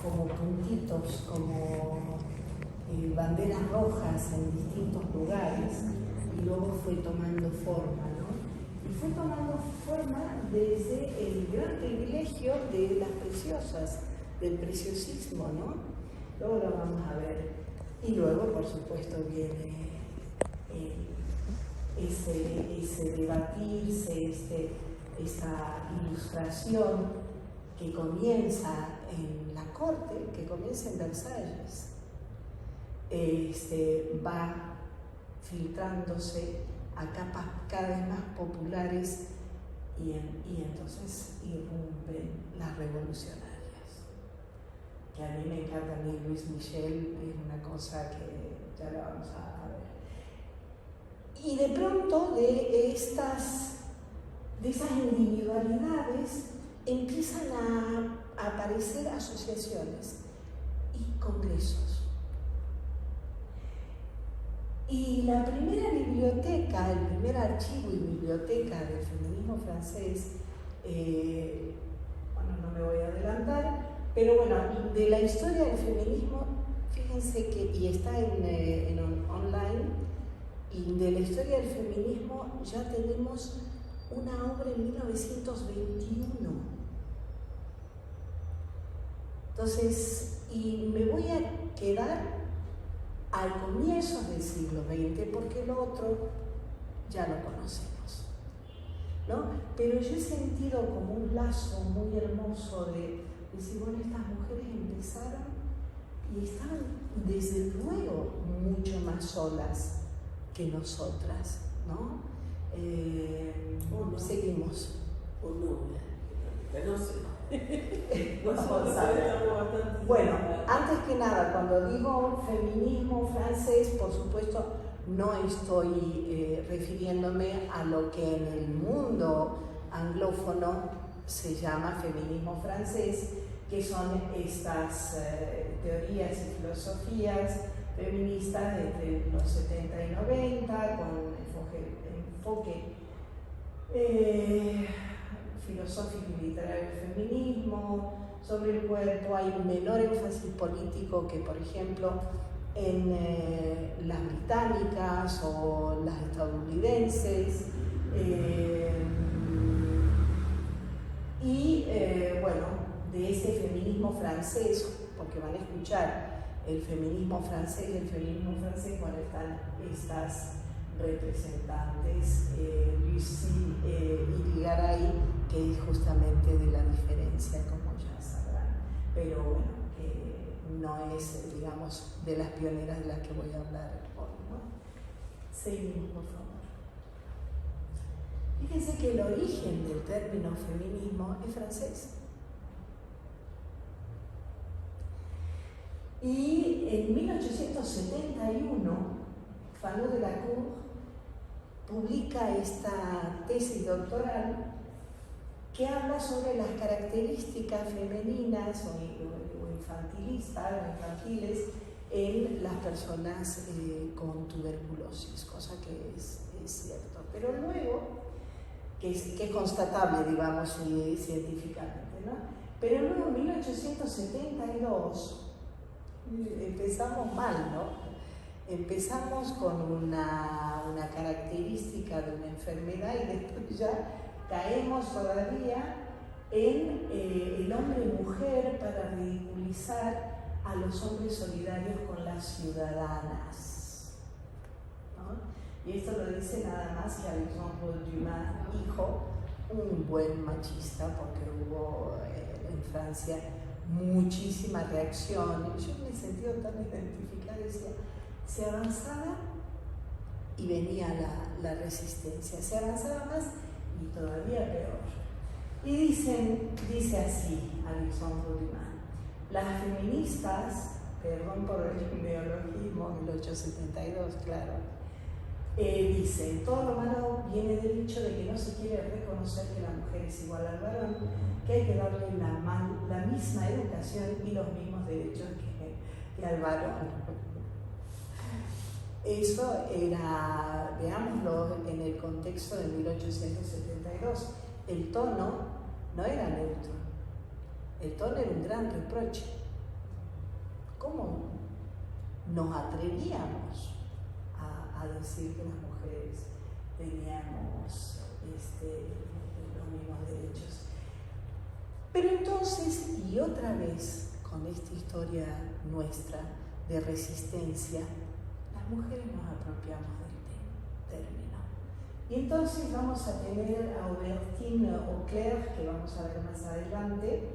como puntitos, como banderas rojas en distintos lugares, y luego fue tomando forma, ¿no? Y fue tomando forma desde el gran privilegio de las preciosas, del preciosismo, ¿no? Luego lo vamos a ver. Y luego, por supuesto, viene ese debatirse, esa ilustración que comienza en la corte, que comienza en Versalles, va filtrándose a capas cada vez más populares y entonces irrumpen las revolucionarias. Que a mí me encanta, a mí Louise Michel es una cosa que ya la vamos a ver. Y de pronto de esas individualidades empiezan a aparecer asociaciones y congresos. Y la primera biblioteca, el primer archivo y biblioteca del feminismo francés, bueno, no me voy a adelantar, pero bueno, de la historia del feminismo, fíjense que, y está en online, y de la historia del feminismo ya tenemos una obra en 1921. Entonces, y me voy a quedar al comienzo del siglo XX, porque lo otro ya lo conocemos, ¿no? Pero yo he sentido como un lazo muy hermoso de decir, bueno, estas mujeres empezaron y estaban desde luego mucho más solas que nosotras, ¿no? Seguimos. No sé. Vamos a ver. Bueno, antes que nada, cuando digo feminismo francés, por supuesto, no estoy refiriéndome a lo que en el mundo anglófono se llama feminismo francés, que son estas teorías y filosofías feministas entre los 70 y 90, con enfoque filosófico y literario del feminismo. Sobre el cuerpo hay un menor énfasis político que, por ejemplo, en las británicas o las estadounidenses. Bueno, de ese feminismo francés, porque van a escuchar el feminismo francés, bueno, están estas representantes, Lucie Irigaray, que es justamente de la diferencia, como ya sabrán, pero bueno, no es, digamos, de las pioneras de las que voy a hablar hoy, ¿no? Seguimos, por favor. Fíjense que el origen del término feminismo es francés. Y en 1871, Fanou Delacour publica esta tesis doctoral que habla sobre las características femeninas o infantiles en las personas con tuberculosis, cosa que es cierto. Pero luego, que es constatable, digamos, científicamente, ¿no? Pero luego en 1872 empezamos mal, ¿no? Empezamos con una característica de una enfermedad y después ya caemos todavía en el hombre y mujer para ridiculizar a los hombres solidarios con las ciudadanas, ¿no? Y esto lo dice nada más que Alexandre Dumas, hijo, un buen machista, porque hubo en Francia muchísima reacción. Yo me he sentido tan identificada, decía, se avanzaba y venía la resistencia, se avanzaba más y todavía peor. Y dice así Alexandre Dumas: las feministas, perdón por el neologismo, 1872, claro, dicen, todo lo malo viene del hecho de que no se quiere reconocer que la mujer es igual al varón, que hay que darle la misma educación y los mismos derechos que al varón. Eso era, veámoslo en el contexto de 1872, el tono no era neutro, el tono era un gran reproche. ¿cómo nos atrevíamos a decir que las mujeres teníamos los mismos derechos? Pero entonces, y otra vez, con esta historia nuestra de resistencia, las mujeres nos apropiamos del término. Y entonces vamos a tener a Aubertine Auclair, que vamos a ver más adelante,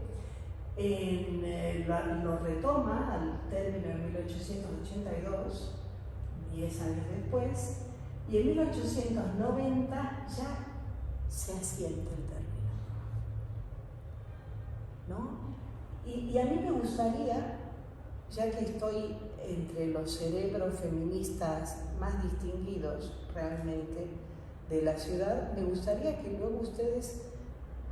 lo retoma al término en 1882, 10 años después, y en 1890 ya se asienta el término, ¿no? Y a mí me gustaría, ya que estoy entre los cerebros feministas más distinguidos realmente de la ciudad, me gustaría que luego ustedes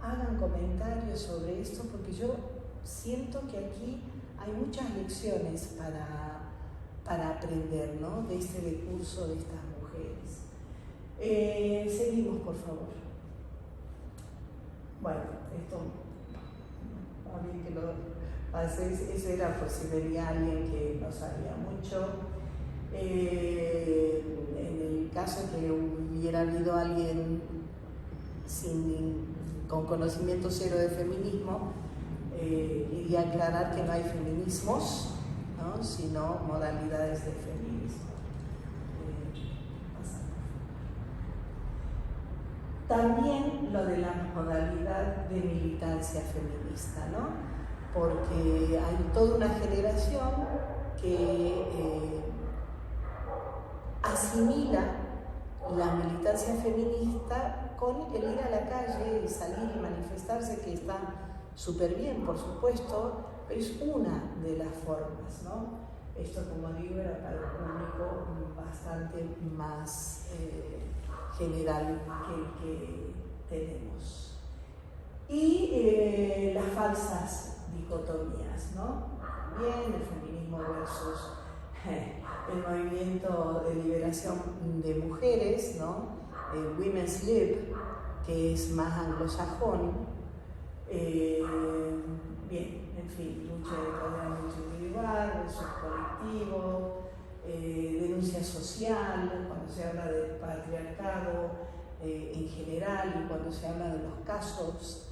hagan comentarios sobre esto, porque yo siento que aquí hay muchas lecciones para aprender, ¿no?, de este discurso de estas mujeres. Seguimos, por favor. Bueno, esto, a mí que lo haces, eso era por si venía alguien que no sabía mucho. En el caso que hubiera habido alguien con conocimiento cero de feminismo, y aclarar que no hay feminismos, ¿no?, sino modalidades de feminismo. También lo de la modalidad de militancia feminista, ¿no?, porque hay toda una generación que asimila la militancia feminista con el ir a la calle y salir y manifestarse, que está súper bien, por supuesto, pero es una de las formas, ¿no? Esto, como digo, era para un público bastante más general que el que tenemos. Y las falsas dicotomías, ¿no? Bien, el feminismo versus el movimiento de liberación de mujeres, ¿no? El Women's Lib, que es más anglosajón. Bien, en fin, lucha de empoderamiento individual, versus colectivo, denuncia social, cuando se habla del patriarcado en general y cuando se habla de los casos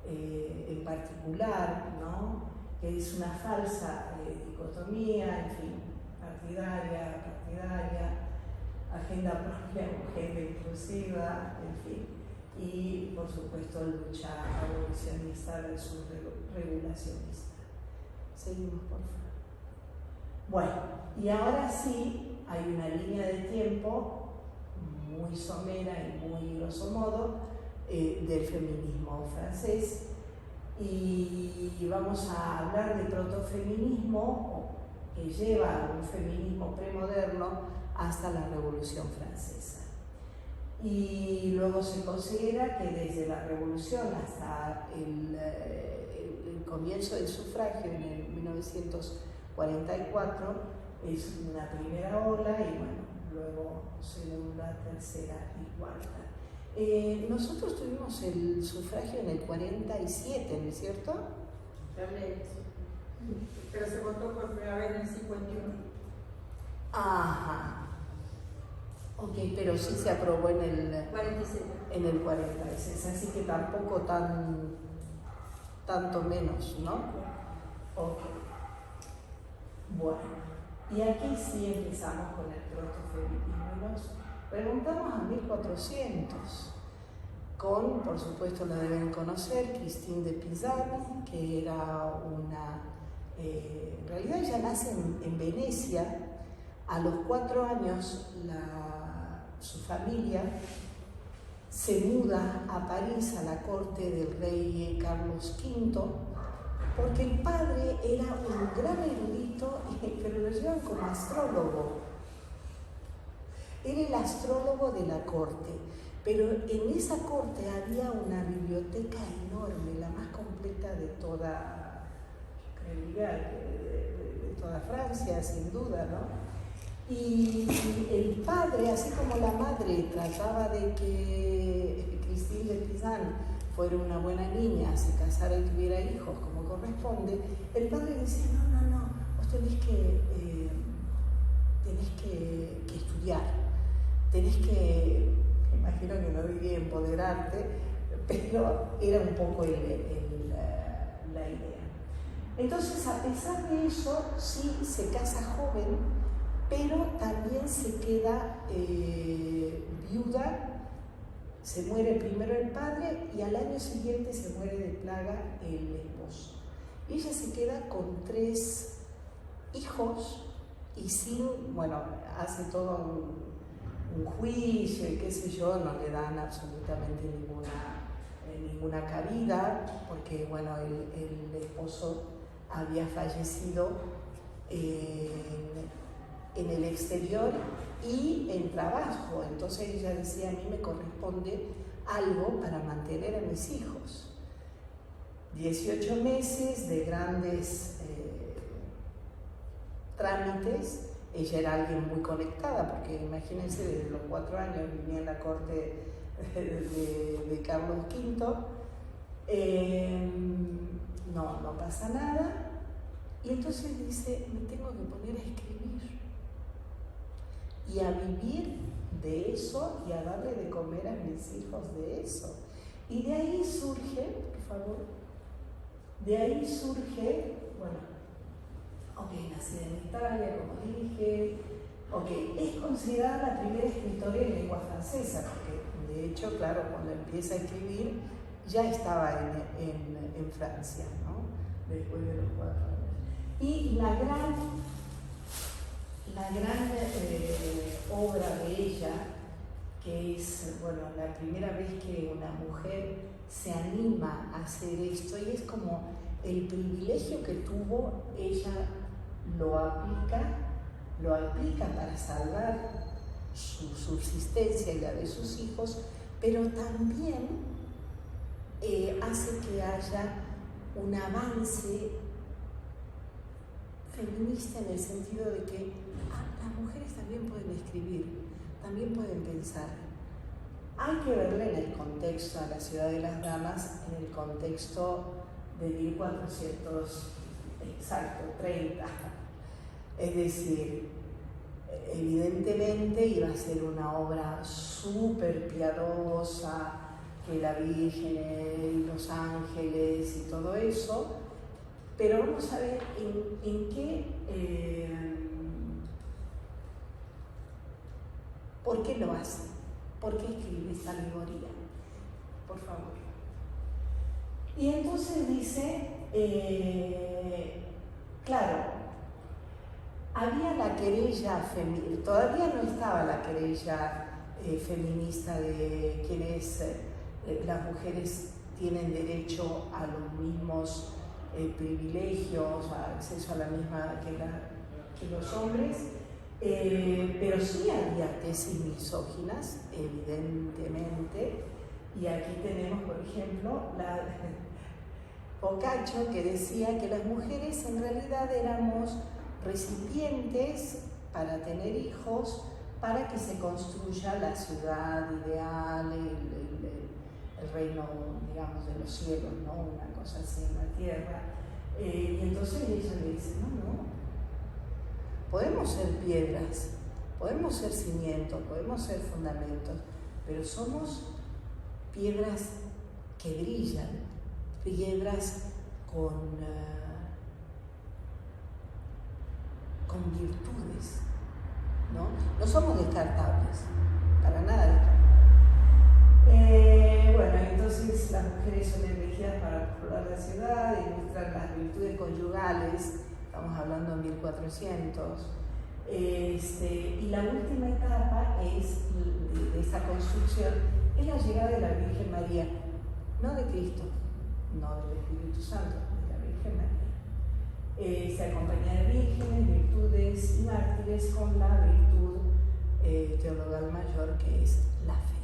en particular, ¿no?, que es una falsa dicotomía, en fin, partidaria, agenda propia, agenda inclusiva, en fin, y por supuesto lucha abolicionista versus regulacionista. Seguimos, por favor. Bueno, y ahora sí hay una línea de tiempo muy somera y muy grosso modo del feminismo francés, y vamos a hablar de protofeminismo, que lleva a un feminismo premoderno hasta la Revolución Francesa. Y luego se considera que desde la Revolución hasta el comienzo del sufragio en el 1944 es una primera ola, y bueno, luego segunda, tercera y cuarta. Nosotros tuvimos el sufragio en el 47, ¿no es cierto? También, sí. Pero se votó por primera vez en el 51. Ajá. Ok, pero sí se aprobó en el 47. En el 46, así que tampoco tanto menos, ¿no? Ok. Bueno, y aquí sí empezamos con el protofeminismo. Nos preguntamos a 1400, con, por supuesto la deben conocer, Christine de Pisan, que era una... en realidad ella nace en Venecia. A los 4 años su familia se muda a París, a la corte del rey Carlos V, porque el padre era un gran erudito, pero lo llevan como astrólogo. Era el astrólogo de la corte, pero en esa corte había una biblioteca enorme, la más completa de toda, de toda Francia, sin duda, ¿no? Y el padre, así como la madre, trataba de que Christine de Pisan fuera una buena niña, se casara y tuviera hijos como corresponde, el padre decía, no, vos tenés que estudiar, tenés que, me imagino que no diría empoderarte, pero era un poco la idea. Entonces, a pesar de eso, sí se casa joven, pero también se queda viuda. Se muere primero el padre y al año siguiente se muere de plaga el esposo. Y ella se queda con 3 hijos y hace todo un juicio y qué sé yo, no le dan absolutamente ninguna cabida, porque el esposo había fallecido en el exterior y en trabajo. Entonces ella decía, a mí me corresponde algo para mantener a mis hijos. 18 meses de grandes trámites. Ella era alguien muy conectada, porque imagínense, desde los 4 años vivía en la corte de Carlos V. No pasa nada. Y entonces dice, me tengo que poner a escribir y a vivir de eso y a darle de comer a mis hijos de eso. Y de ahí surge, por favor, nacida en Italia, como dije, es considerada la primera escritora en lengua francesa, porque de hecho, claro, cuando empieza a escribir ya estaba en Francia, ¿no? Después de los 4 años. Y la gran obra de ella, que es la primera vez que una mujer se anima a hacer esto, y es como el privilegio que tuvo, ella lo aplica para salvar su subsistencia y la de sus hijos, pero también hace que haya un avance feminista, en el sentido de que las mujeres también pueden escribir, también pueden pensar. Hay que verla en el contexto, a la ciudad de las damas, en el contexto de 1430. Es decir, evidentemente iba a ser una obra súper piadosa, que la Virgen y los ángeles y todo eso, pero vamos a ver en qué, ¿por qué lo hace? ¿Por qué escribe esta alegoría? Por favor. Y entonces dice, claro, había la querella feminista, todavía no estaba la querella feminista de quienes las mujeres tienen derecho a los mismos privilegios, acceso a la misma que los hombres, pero sí había tesis misóginas, evidentemente, y aquí tenemos, por ejemplo, la Boccaccio, que decía que las mujeres en realidad éramos recipientes para tener hijos, para que se construya la ciudad ideal, el reino, digamos, de los cielos, ¿no? Una cosa así en la tierra. Y entonces ella le dice, no, podemos ser piedras, podemos ser cimientos, podemos ser fundamentos, pero somos piedras que brillan, piedras con virtudes, ¿no? No somos descartables, para nada descartables. Entonces las mujeres son elegidas para poblar la ciudad, ilustrar las virtudes conyugales, estamos hablando en 1400. Y la última etapa es de esta construcción, es la llegada de la Virgen María, no de Cristo, no del Espíritu Santo, de la Virgen María. Se acompaña de vírgenes, virtudes y mártires con la virtud teologal mayor, que es la fe.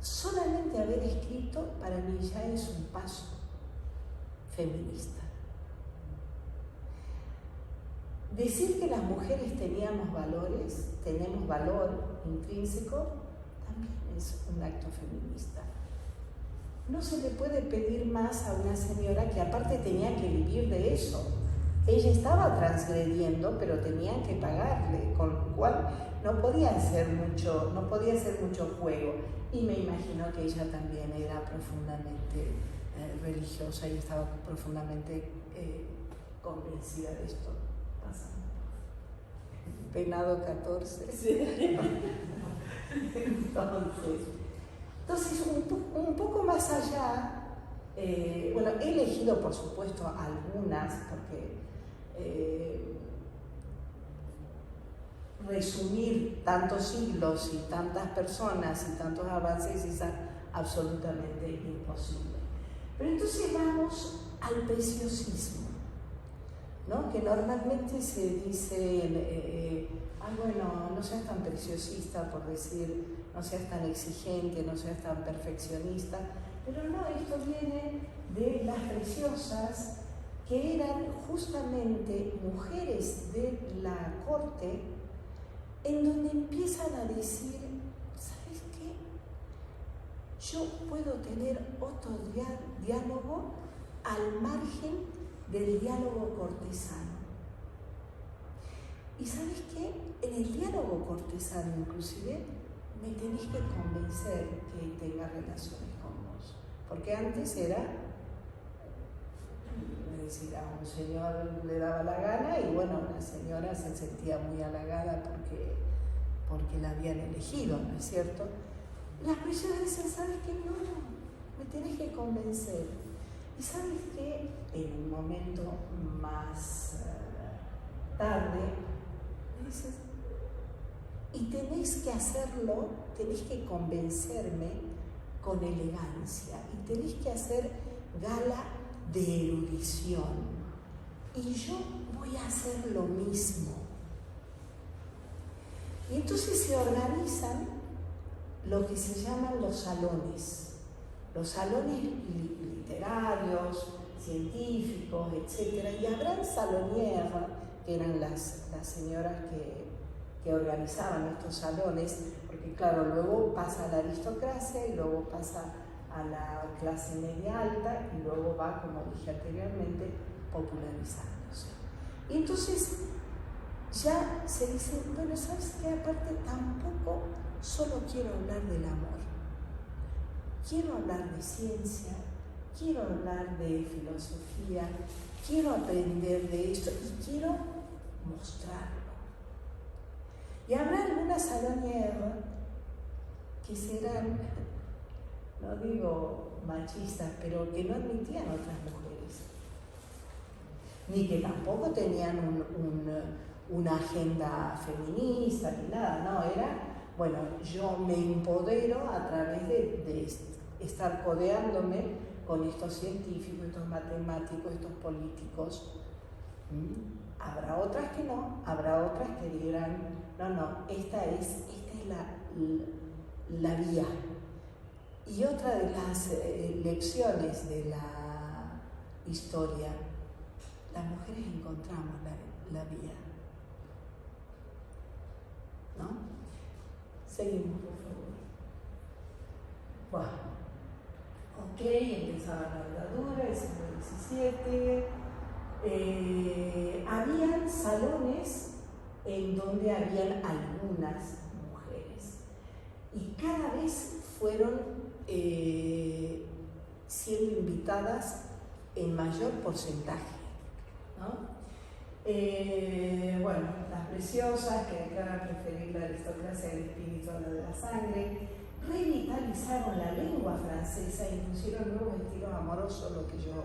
Solamente haber escrito para mí ya es un paso feminista. Decir que las mujeres teníamos valores, tenemos valor intrínseco, también es un acto feminista. no se le puede pedir más a una señora que aparte tenía que vivir de eso. Ella estaba transgrediendo, pero tenían que pagarle, con lo cual no podía hacer mucho juego. Y me imagino que ella también era profundamente religiosa y estaba profundamente convencida de esto. Pasa. Penado 14. Sí. Entonces un poco más allá, bueno, he elegido por supuesto algunas, porque resumir tantos siglos y tantas personas y tantos avances es absolutamente imposible. Pero entonces vamos al preciosismo, ¿no? Que normalmente se dice, bueno, no seas tan preciosista, por decir, no seas tan exigente, no seas tan perfeccionista, pero no, esto viene de las preciosas que eran justamente mujeres de la corte, en donde empiezan a decir, ¿sabes qué? Yo puedo tener otro diálogo al margen del diálogo cortesano. ¿Y sabes qué? En el diálogo cortesano, inclusive, me tenés que convencer que tenga relaciones con vos. Porque antes era, es decir, a un señor le daba la gana y bueno, la señora se sentía muy halagada porque la habían elegido, ¿no es cierto? Las prisioneras dicen, ¿sabes qué? No, me tenés que convencer. Y ¿sabes qué? En un momento más tarde, dices, y tenés que hacerlo, tenés que convencerme con elegancia y tenés que hacer gala de erudición. Y yo voy a hacer lo mismo. Y entonces se organizan lo que se llaman los salones literarios, científicos, etc. Y habrán salonières, que eran las señoras que organizaban estos salones, porque claro, luego pasa a la aristocracia y luego pasa a la clase media alta y luego va, como dije anteriormente, popularizándose. Y entonces ya se dice, bueno, ¿sabes qué? Aparte tampoco solo quiero hablar del amor, quiero hablar de ciencia, quiero hablar de filosofía, quiero aprender de esto y quiero mostrarlo. Y habrá algunas salonières que serán, no digo machistas, pero que no admitían otras mujeres, ni que tampoco tenían una agenda feminista ni nada, no, era, bueno, yo me empodero a través de estar codeándome con estos científicos, estos matemáticos, estos políticos. Habrá otras que no, habrá otras que dirán, no, esta es la vía. Y otra de las lecciones de la historia, las mujeres encontramos la vía. ¿No? Seguimos, por favor. Bueno, ok, empezaba la andadura, el siglo XVII. Habían salones en donde habían algunas mujeres y cada vez fueron siendo invitadas en mayor porcentaje, ¿no? Bueno, las preciosas que declaran preferir la aristocracia del espíritu a la de la sangre, revitalizaron la lengua francesa e impusieron nuevos estilos amorosos, lo que yo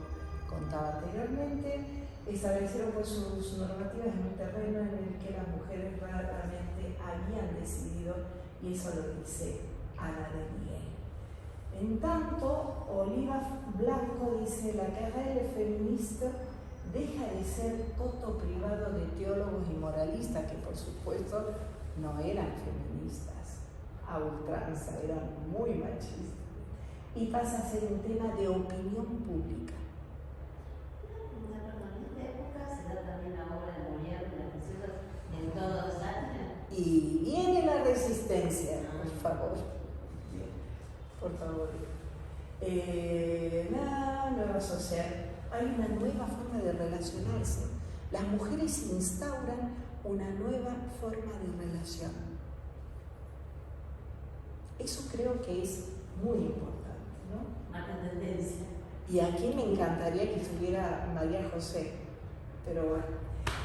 contaba anteriormente, establecieron pues sus normativas en un terreno en el que las mujeres raramente habían decidido, y eso lo dice Ana de Miguel. En tanto, Oliva Blanco dice, la carrera feminista deja de ser coto privado de teólogos y moralistas, que por supuesto no eran feministas a ultranza, eran muy machistas, y pasa a ser un tema de opinión pública. En esta época se da también la obra de Molière, de las preciosas en todos los años. Y viene la resistencia, por favor. Por favor. nueva sociedad. Hay una nueva forma de relacionarse. Las mujeres instauran una nueva forma de relación. Eso creo que es muy importante, ¿no? Marca tendencia. Y aquí me encantaría que estuviera María José, pero bueno.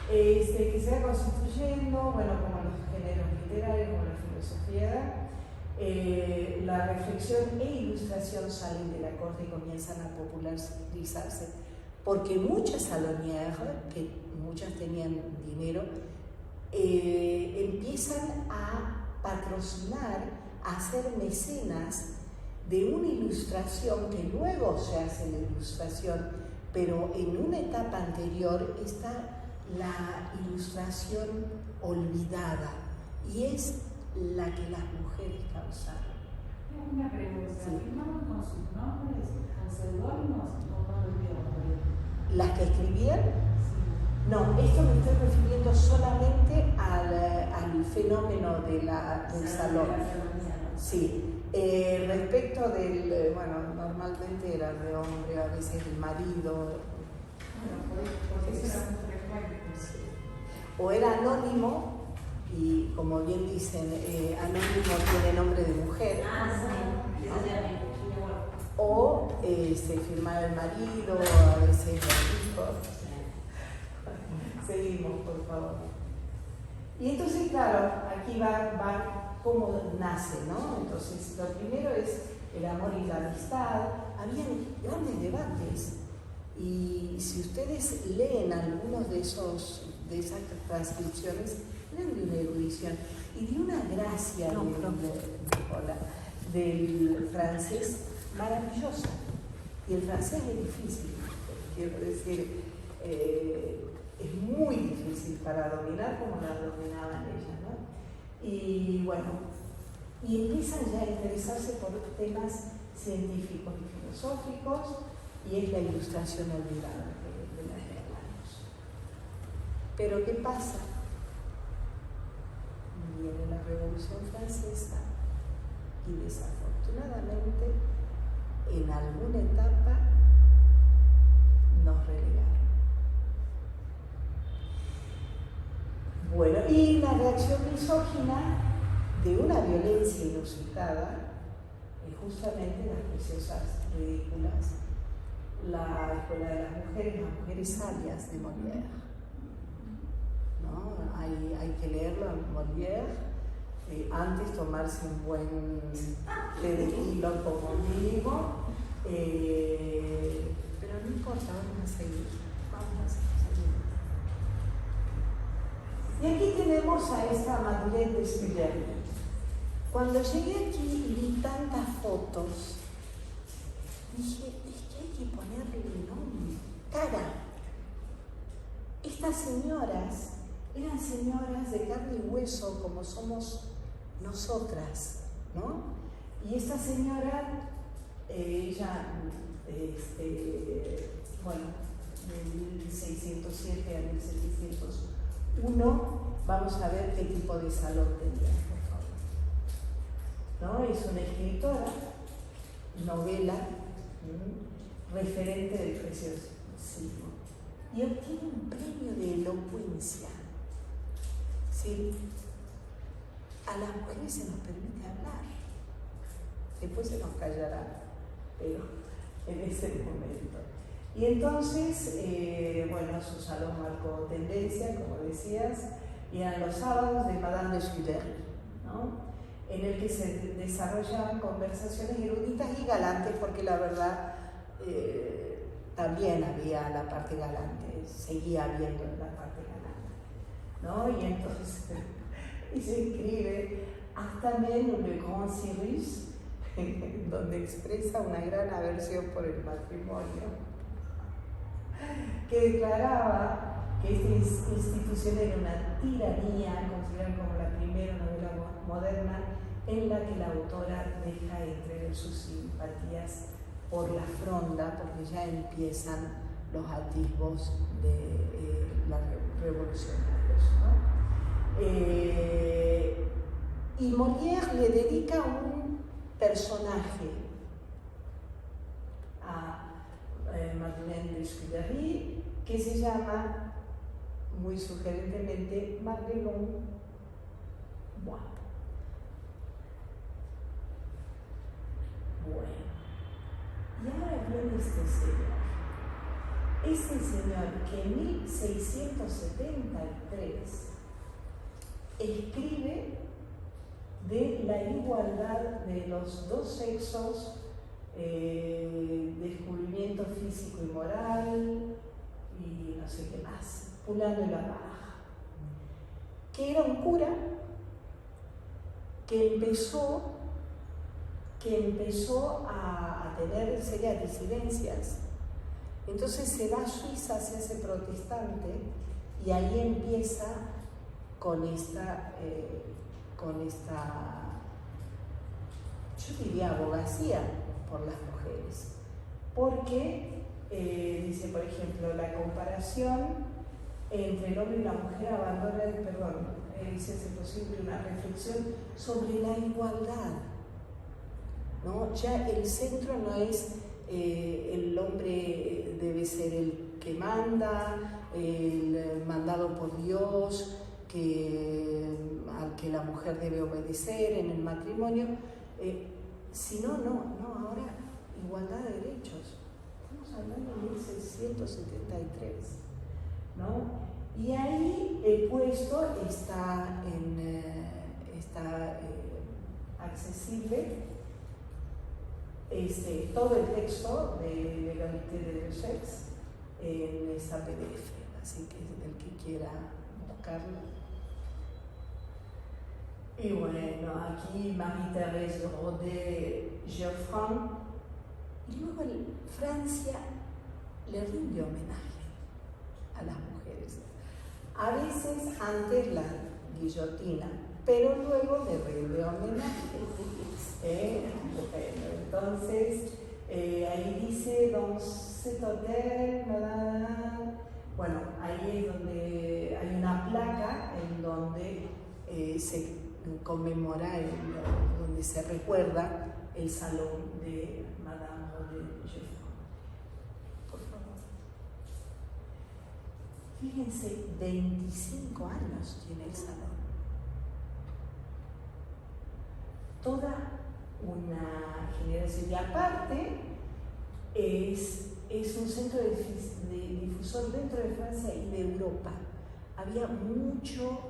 Que se va constituyendo, bueno, como los géneros literarios, como la filosofía, la reflexión e ilustración salen de la corte y comienzan a popularizarse, porque muchas salonières, que muchas tenían dinero, empiezan a patrocinar, a hacer mecenas de una ilustración que luego se hace la ilustración, pero en una etapa anterior está la ilustración olvidada, y es la que las mujeres causaron. Tengo una pregunta. Sí. ¿Firmaron con sus nombres, con seudónimos o no lo vieron? ¿Las que escribían? Sí. No, esto me estoy refiriendo solamente al fenómeno del salón. Sí. Respecto del, bueno, normalmente era de hombre, a veces el marido. Bueno, porque eso era muy frecuente. O era anónimo, y como bien dicen, anónimo tiene nombre de mujer. Ah, sí. Eso ya me O se firmaba el marido, a veces los hijos. Seguimos, por favor. Y entonces, claro, aquí va cómo nace, ¿no? Entonces, lo primero es el amor y la amistad. Había grandes debates. Y si ustedes leen algunos de esas transcripciones, eran de una erudición y de una gracia del francés maravillosa. Y el francés es difícil, quiero decir, es muy difícil para dominar como la dominaban ellas, ¿no? Y bueno, y empiezan ya a interesarse por temas científicos y filosóficos, y es la ilustración olvidada de las hermanos. Pero ¿qué pasa? Viene la Revolución Francesa y desafortunadamente en alguna etapa nos relegaron. Bueno, y la reacción misógina de una violencia inusitada es justamente las preciosas ridículas, la Escuela de las Mujeres Arias de Molière. ¿No? Hay que leerlo en Molière, antes tomarse un buen té de hilo como mínimo, pero no importa, vamos a seguir. Y aquí tenemos a esta Madeleine de Scudery. Cuando llegué aquí y vi tantas fotos, dije, es que hay que ponerle nombre, cara. Estas señoras eran señoras de carne y hueso como somos nosotras, ¿no? Y esta señora, ella, bueno, de 1607 a 1701, vamos a ver qué tipo de salón tenía, por favor. ¿No? Es una escritora, novela, referente del preciosismo, y obtiene un premio de elocuencia. ¿Sí? A las mujeres se nos permite hablar, después se nos callará, pero en ese momento. Y entonces, bueno, su salón marcó tendencia, como decías, y eran los sábados de Madame de Scudery, ¿no? En el que se desarrollaban conversaciones eruditas y galantes, porque la verdad también había la parte galante, seguía habiendo la parte galante, ¿no? Y entonces, y se escribe hasta menos Le Grand Cyrus, donde expresa una gran aversión por el matrimonio, que declaraba que esta institución era una tiranía, considerada como la primera novela moderna en la que la autora deja entrever sus simpatías por la fronda, porque ya empiezan los atisbos de la revolucionarios, ¿no? Y Molière le dedica un personaje a Madeleine de Scudéry, que se llama, muy sugerentemente, Madelon Moi. Bueno, y ahora viene este señor. Este señor que en 1673 escribe de la igualdad de los dos sexos, descubrimiento físico y moral, y no sé qué más, Pulando la Baraja, que era un cura que empezó a tener serias disidencias. Entonces se va a Suiza, se hace protestante, y ahí empieza con esta yo diría abogacía por las mujeres, porque dice, por ejemplo, la comparación entre el hombre y la mujer abandona el perdón, dice, es posible una reflexión sobre la igualdad, ¿no? Ya el centro no es el hombre debe ser el que manda, el mandado por Dios, al que la mujer debe obedecer en el matrimonio, sino ahora igualdad de derechos. Estamos hablando de 1673, ¿no? Y ahí el puesto está accesible todo el texto de L'égalité des sexes en esta PDF, así que el que quiera buscarlo. Y bueno, aquí Marie-Thérèse Rodé-Geoffrin. Y luego Francia le rinde homenaje a las mujeres. A veces antes la guillotina, pero luego le rinde homenaje. Bueno, entonces, ahí dice, dans cet hôtel, bueno, ahí es donde hay una placa en donde se conmemora, donde se recuerda el salón de Madame Rodé-Geoffrin. Por favor. Fíjense, 25 años tiene el salón. Toda una generación. Y aparte, es un centro de difusor dentro de Francia y de Europa. Había mucho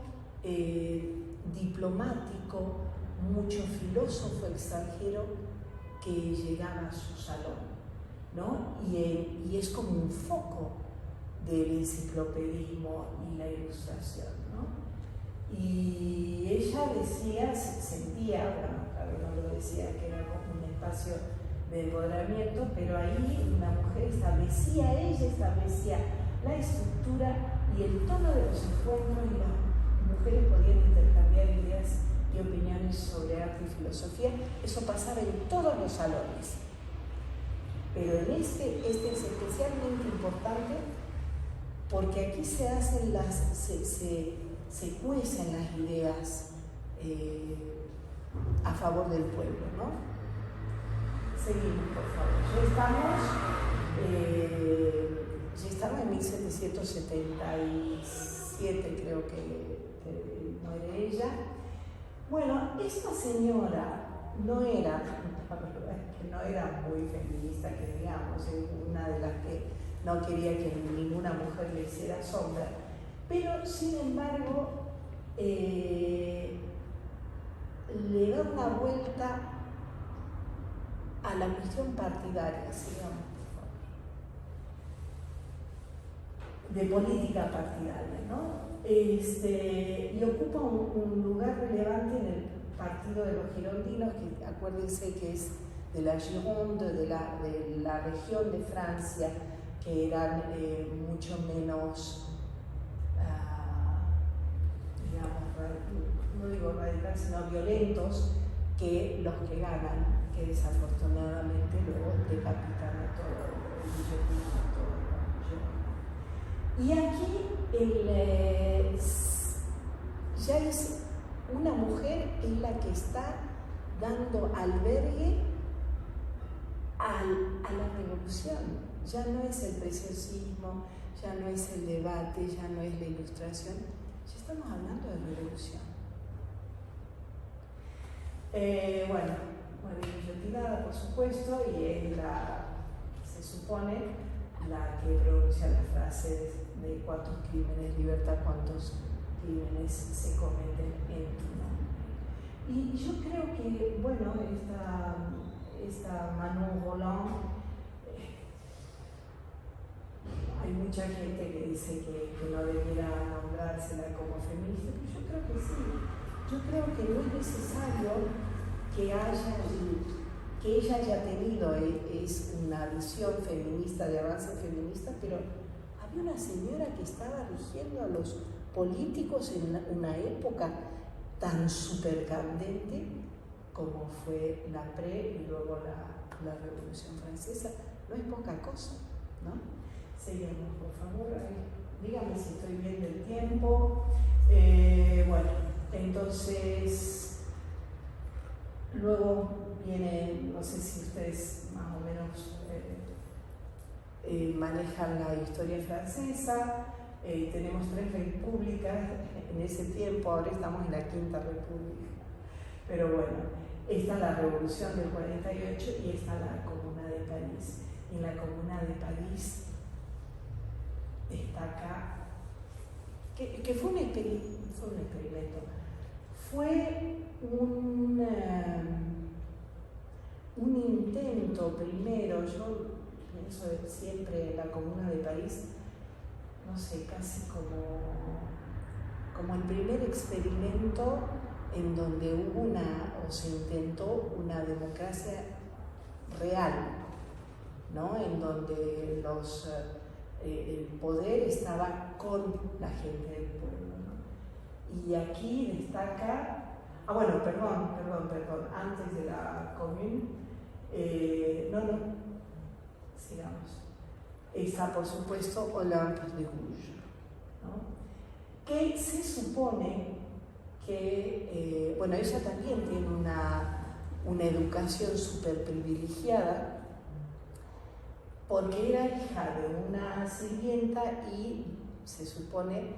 diplomático, mucho filósofo extranjero que llegaba a su salón, ¿no? Y es como un foco del enciclopedismo y la ilustración, ¿no? Y ella decía, sentía, bueno, claro, no lo decía que era como un espacio de empoderamiento, pero ahí una mujer establecía la estructura y el tono de los encuentros, y las mujeres podían intercambiar ideas y opiniones sobre arte y filosofía. Eso pasaba en todos los salones, pero en este es especialmente importante porque aquí se hacen se cuecen las ideas a favor del pueblo, ¿no? Seguimos, por favor. Ya estamos en 1777, creo que muere ella. Bueno, esta señora no era, la verdad es que no era muy feminista, que digamos, es una de las que no quería que ninguna mujer le hiciera sombra, pero sin embargo le da una vuelta a la cuestión partidaria, sigamos, por favor, de política partidaria, ¿no? Y ocupa un lugar relevante en el partido de los girondinos, que acuérdense que es de la Gironde, de la región de Francia, que eran mucho menos, digamos, no digo radicales, sino violentos, que los que ganan, que desafortunadamente luego decapitan a todo el Y aquí ya es una mujer, es la que está dando albergue a a la revolución. Ya no es el preciosismo, ya no es el debate, ya no es la ilustración, ya estamos hablando de revolución. Bueno, María Guillotinada, por supuesto, y es se supone, la que pronuncia la frase de cuántos crímenes, libertad, cuántos crímenes se cometen en tu nombre. Y yo creo que, bueno, esta Manon Roland, hay mucha gente que dice que no debiera nombrársela como feminista, pero yo creo que sí. Yo creo que no es necesario que ella haya tenido es una visión feminista, de avance feminista, pero había una señora que estaba rigiendo a los políticos en una época tan supercandente como fue la y luego la Revolución Francesa. No es poca cosa, ¿no? Seguimos, por favor. Dígame si estoy bien del tiempo. Bueno, entonces, luego viene, no sé si ustedes más o menos manejan la historia francesa. Tenemos 3 repúblicas en ese tiempo, ahora estamos en la Quinta República. Pero bueno, está la Revolución del 48 y está la Comuna de París. Y en la Comuna de París destaca que fue un experimento, fue un intento primero. Yo pienso siempre en la Comuna de París, no sé, casi como el primer experimento en donde hubo se intentó una democracia real, ¿no? En donde el poder estaba con la gente del pueblo, ¿no? Y aquí destaca, perdón, antes de la Commune, sigamos. Está, por supuesto, Olympe de Gouges, ¿no? Que se supone que, ella también tiene una educación súper privilegiada, porque era hija de una sirvienta y se supone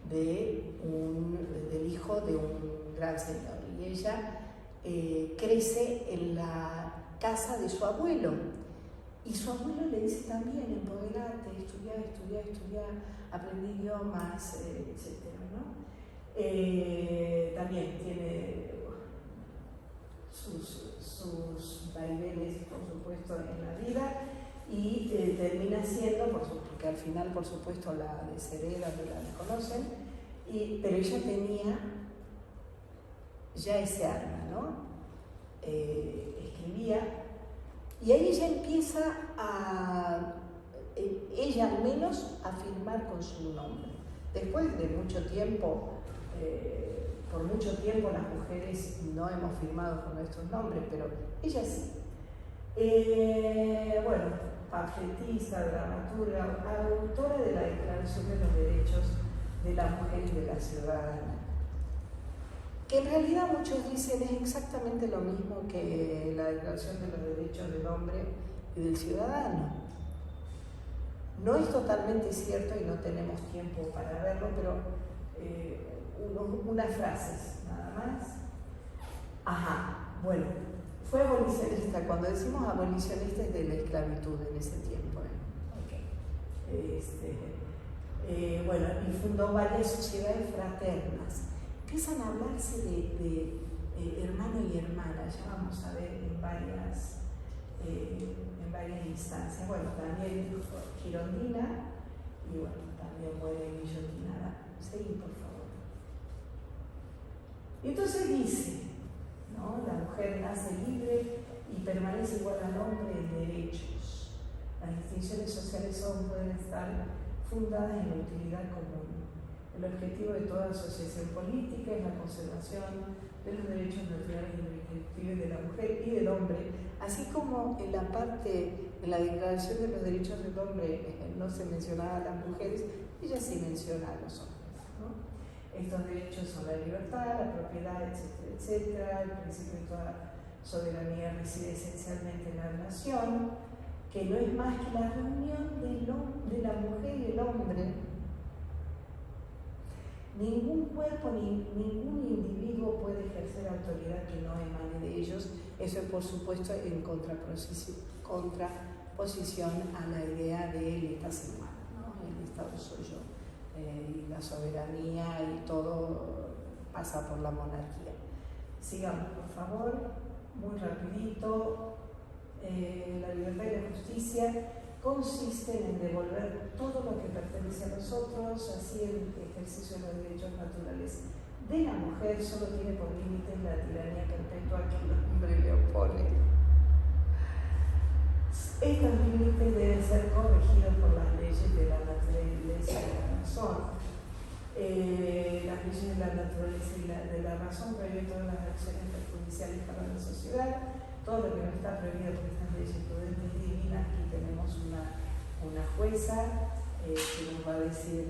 del hijo de un gran señor. Y ella crece en la casa de su abuelo. Y su abuelo le dice también: empoderate, estudia, aprende idiomas, etc., ¿no? También tiene sus vaivenes, por supuesto, en la vida, y termina siendo, porque al final, por supuesto, la deshereda, la desconocen, pero ella tenía ya ese arma, ¿no? Escribía. Y ahí ella empieza ella al menos, a firmar con su nombre. Después de mucho tiempo, por mucho tiempo las mujeres no hemos firmado con nuestros nombres, pero ella sí. Pamfletista, dramaturga, autora de la Declaración de los Derechos de la Mujer y de la Ciudadana. Que en realidad muchos dicen es exactamente lo mismo que la Declaración de los Derechos del Hombre y del Ciudadano. No es totalmente cierto y no tenemos tiempo para verlo, pero unas frases nada más. Fue abolicionista. Cuando decimos abolicionista es de la esclavitud en ese tiempo. Y fundó varias sociedades fraternas. Empiezan a hablarse de hermano y hermana, ya vamos a ver en varias instancias. También Girondina, y también muere Guillotinada. Seguí, por favor. Y entonces dice, ¿no? La mujer nace libre y permanece igual al hombre en derechos. Las distinciones sociales pueden estar fundadas en la utilidad común. El objetivo de toda asociación política es la conservación de los derechos naturales y instintivos de la mujer y del hombre, así como en la Declaración de los Derechos del Hombre no se mencionaba a las mujeres, ella sí menciona a los hombres, ¿no? Estos derechos son la libertad, la propiedad, etcétera. El principio de toda soberanía reside esencialmente en la nación. que no es más que la reunión de la mujer y el hombre. Ningún cuerpo ni ningún individuo puede ejercer autoridad que no emane de ellos. Eso es, por supuesto, en contraposición a la idea del Estado humano, ¿no? El Estado soy yo, y la soberanía y todo pasa por la monarquía. Sigamos, por favor, muy rapidito. La libertad y la justicia consisten en devolver todo lo que pertenece a nosotros, así el ejercicio de los derechos naturales de la mujer solo tiene por límites la tiranía perpetua que el hombre le opone. Estos límites deben ser corregidos por las leyes de la naturaleza y la razón. Las leyes de la naturaleza y de la razón prohíben todas las acciones perjudiciales para la sociedad. Todo lo que no está prohibido por estas leyes prudentes y divinas. Aquí tenemos una jueza que nos va a decir,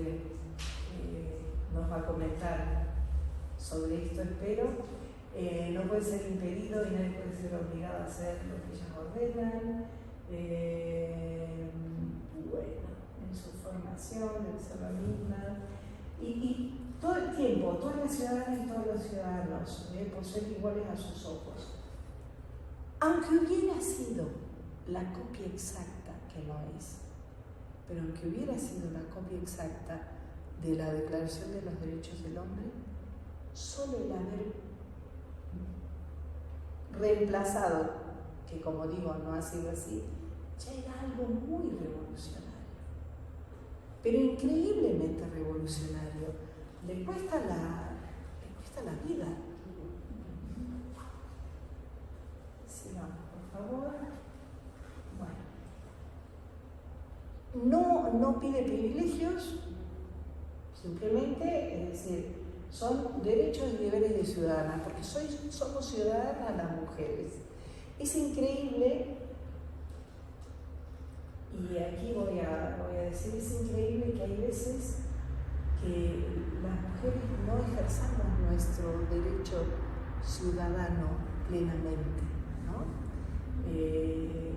nos va a comentar sobre esto, espero. No puede ser impedido y nadie puede ser obligado a hacer lo que ellas ordenan. Bueno, en su formación debe ser la misma. Y todo el tiempo, todas las ciudadanas y todos los ciudadanos por ser iguales a sus ojos. Aunque hubiera sido la copia exacta, que no es, pero aunque hubiera sido la copia exacta de la Declaración de los Derechos del Hombre, solo el haber reemplazado, que como digo no ha sido así, ya era algo muy revolucionario, pero increíblemente revolucionario. Le cuesta la vida. Sigamos, por favor. Bueno, no pide privilegios, simplemente, es decir, son derechos y deberes de ciudadanas, porque somos ciudadanas las mujeres. Es increíble, y aquí voy a decir, es increíble que hay veces que las mujeres no ejerzamos nuestro derecho ciudadano plenamente, ¿no? Y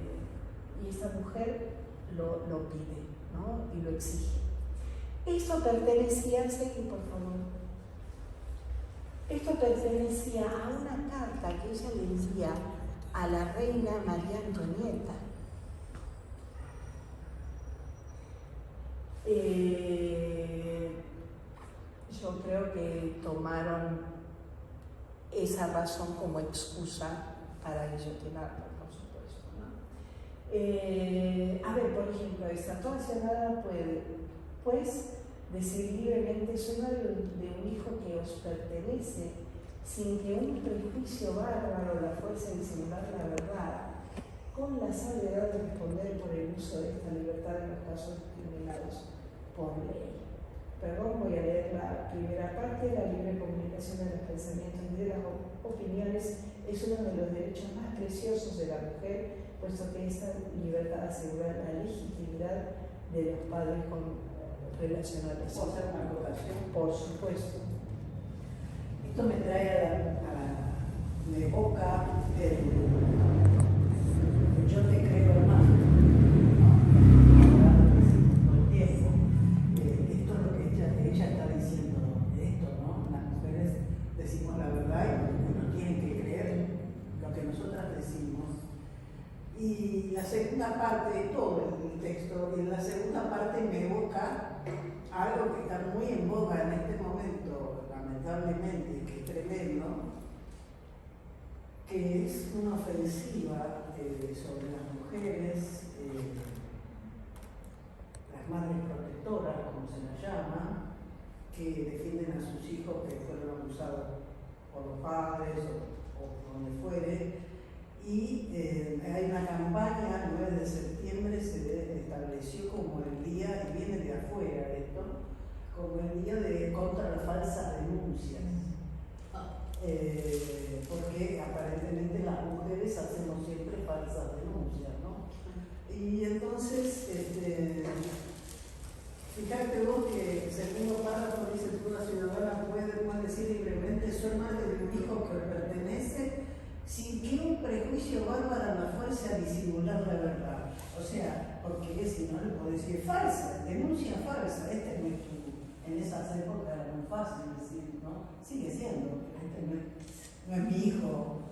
esta mujer lo pide, ¿no? Y lo exige. Esto pertenecía, seguid por favor. Esto pertenecía a una carta que ella le envía a la reina María Antonieta. Yo creo que tomaron esa razón como excusa para guillotinarla, por supuesto, ¿no? A ver, por ejemplo, esta toda ciudadana puede, pues, decir libremente: soy madre de un hijo que os pertenece, sin que un prejuicio bárbaro la fuerce a disimular la verdad, con la salvedad de responder por el uso de esta libertad en los casos discriminados por ley. Perdón, voy a leer la primera parte. La libre comunicación de los pensamientos y de las opiniones es uno de los derechos más preciosos de la mujer, puesto que esta libertad asegura la legitimidad de los padres relacionales. ¿Puedo hacer una acotación? Por supuesto. Esto me trae me evoca yo te creo más. Todo el tiempo. Esto es lo que ella está diciendo, esto, ¿no? Las mujeres decimos la verdad y uno tiene que creer lo que nosotras decimos. Y la segunda parte de todo el texto, y en la segunda parte me evoca algo que está muy en boga en este momento, lamentablemente, que es tremendo, que es una ofensiva sobre las mujeres, las madres protectoras, como se las llama, que defienden a sus hijos que fueron abusados por los padres o donde fuere. Y hay una campaña, el 9 de septiembre se estableció como el día, y viene de afuera esto, como el día contra las falsas denuncias. Porque aparentemente las mujeres hacemos siempre falsas denuncias, ¿no? Y entonces, fíjate vos que el segundo párrafo dice: toda ciudadana puede decir libremente: soy madre de un hijo que pertenece, sin que un prejuicio bárbaro la fuerce a disimular la verdad. O sea, porque si no le puedo decir falsa, denuncia falsa, este no es tu. En esas épocas era muy fácil decir, ¿no? Sigue siendo, este no es mi hijo.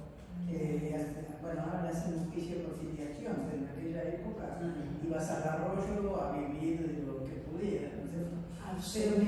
Bueno, ahora le hacen un juicio por filiación, pero en aquella época ibas al arroyo a vivir de lo que pudieras, ¿no es cierto? Absolutamente.